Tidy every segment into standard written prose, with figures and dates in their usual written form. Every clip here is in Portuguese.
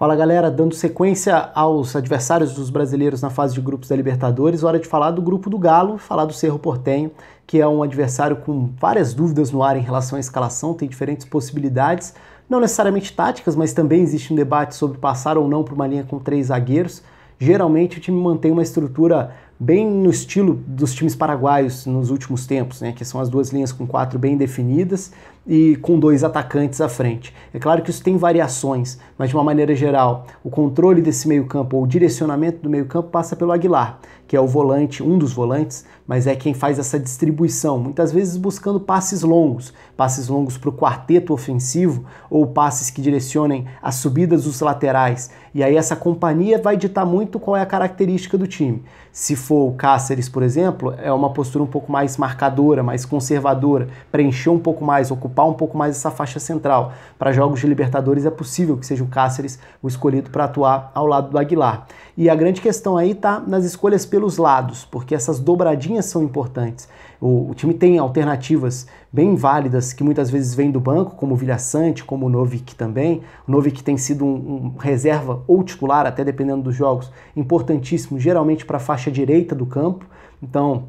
Fala galera, dando sequência aos adversários dos brasileiros na fase de grupos da Libertadores, hora de falar do grupo do Galo, falar do Cerro Porteño, que é um adversário com várias dúvidas no ar em relação à escalação, tem diferentes possibilidades, não necessariamente táticas, mas também existe um debate sobre passar ou não para uma linha com 3 zagueiros. Geralmente o time mantém uma estrutura bem no estilo dos times paraguaios nos últimos tempos, né, que são as duas linhas com 4 bem definidas e com 2 atacantes à frente. É claro que isso tem variações, mas de uma maneira geral, o controle desse meio-campo ou o direcionamento do meio-campo passa pelo Aguilar, que é o volante, um dos volantes, mas é quem faz essa distribuição, muitas vezes buscando passes longos para o quarteto ofensivo ou passes que direcionem as subidas dos laterais. E aí essa companhia vai ditar muito qual é a característica do time. Se for o Cáceres, por exemplo, é uma postura um pouco mais marcadora, mais conservadora, preencher um pouco mais, ocupar um pouco mais essa faixa central. Para jogos de Libertadores é possível que seja o Cáceres o escolhido para atuar ao lado do Aguilar. E a grande questão aí está nas escolhas pelos lados, porque essas dobradinhas são importantes. O time tem alternativas bem válidas que muitas vezes vêm do banco, como o Vilhaçante, como o Novik também. O Novik tem sido um reserva ou titular, até dependendo dos jogos, importantíssimo, geralmente para a faixa direita do campo. Então,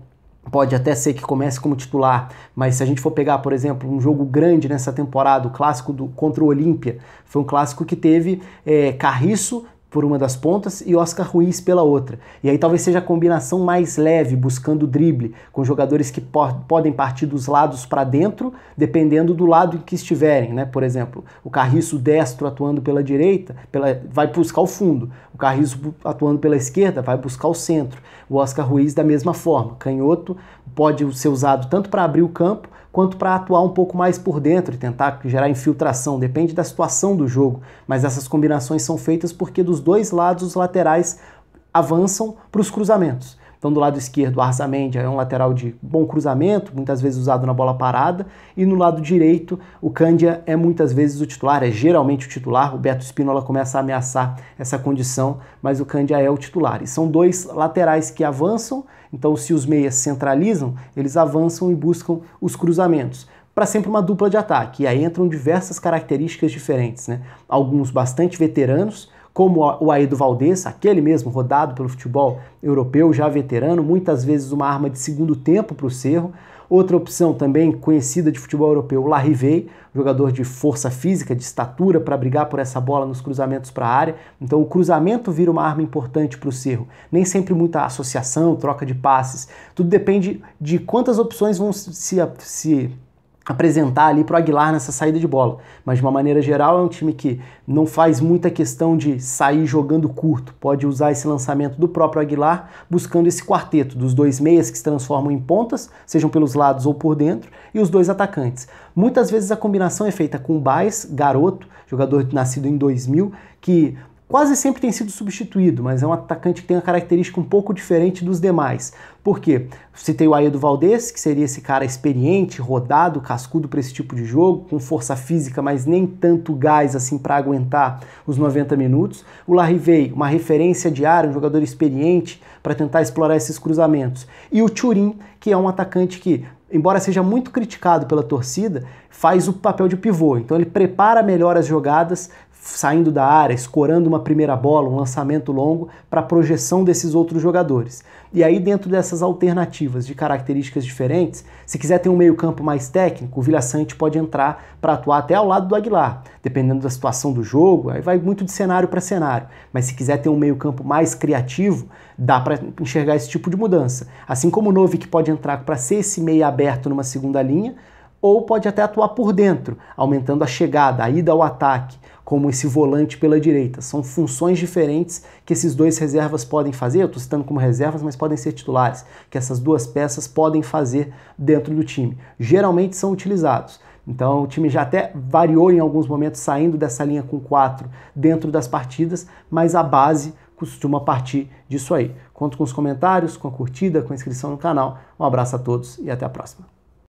pode até ser que comece como titular, mas se a gente for pegar, por exemplo, um jogo grande nessa temporada, o clássico contra o Olímpia, foi um clássico que teve Carriço por uma das pontas e Oscar Ruiz pela outra. E aí talvez seja a combinação mais leve, buscando drible, com jogadores que podem partir dos lados para dentro, dependendo do lado em que estiverem, né? Por exemplo, o Carriço destro atuando pela direita, vai buscar o fundo. O Carriço atuando pela esquerda vai buscar o centro. O Oscar Ruiz da mesma forma. Canhoto pode ser usado tanto para abrir o campo, quanto para atuar um pouco mais por dentro e tentar gerar infiltração, depende da situação do jogo, mas essas combinações são feitas porque dos dois lados os laterais avançam para os cruzamentos. Então do lado esquerdo o Arzamendi é um lateral de bom cruzamento, muitas vezes usado na bola parada, e no lado direito o Cândia é muitas vezes o titular, é geralmente o titular, o Beto Spínola começa a ameaçar essa condição, mas o Cândia é o titular. E são dois laterais que avançam, então se os meias centralizam, eles avançam e buscam os cruzamentos, para sempre uma dupla de ataque, e aí entram diversas características diferentes, né? Alguns bastante veteranos, como o Aído Valdez, aquele mesmo rodado pelo futebol europeu, já veterano, muitas vezes uma arma de segundo tempo para o Cerro. Outra opção também conhecida de futebol europeu, o Larrivei, jogador de força física, de estatura para brigar por essa bola nos cruzamentos para a área. Então o cruzamento vira uma arma importante para o Cerro. Nem sempre muita associação, troca de passes. Tudo depende de quantas opções vão se apresentar ali para o Aguilar nessa saída de bola. Mas de uma maneira geral é um time que não faz muita questão de sair jogando curto, pode usar esse lançamento do próprio Aguilar buscando esse quarteto dos dois meias que se transformam em pontas, sejam pelos lados ou por dentro, e os dois atacantes. Muitas vezes a combinação é feita com o Baez, garoto, jogador nascido em 2000, que quase sempre tem sido substituído, mas é um atacante que tem uma característica um pouco diferente dos demais. Por quê? Citei o Aído Valdez, que seria esse cara experiente, rodado, cascudo para esse tipo de jogo, com força física, mas nem tanto gás assim para aguentar os 90 minutos. O Larrivei, uma referência de área, um jogador experiente para tentar explorar esses cruzamentos. E o Thurim, que é um atacante que, embora seja muito criticado pela torcida, faz o papel de pivô. Então ele prepara melhor as jogadas, saindo da área, escorando uma primeira bola, um lançamento longo para a projeção desses outros jogadores. E aí dentro dessas alternativas de características diferentes, se quiser ter um meio-campo mais técnico, o Vilhaçante pode entrar para atuar até ao lado do Aguilar, dependendo da situação do jogo, aí vai muito de cenário para cenário. Mas se quiser ter um meio-campo mais criativo, dá para enxergar esse tipo de mudança. Assim como o Novik pode entrar para ser esse meio aberto numa segunda linha, ou pode até atuar por dentro, aumentando a chegada, a ida ao ataque, como esse volante pela direita. São funções diferentes que esses dois reservas podem fazer, eu estou citando como reservas, mas podem ser titulares, que essas duas peças podem fazer dentro do time. Geralmente são utilizados. Então o time já até variou em alguns momentos, saindo dessa linha com 4 dentro das partidas, mas a base costuma partir disso aí. Conto com os comentários, com a curtida, com a inscrição no canal. Um abraço a todos e até a próxima.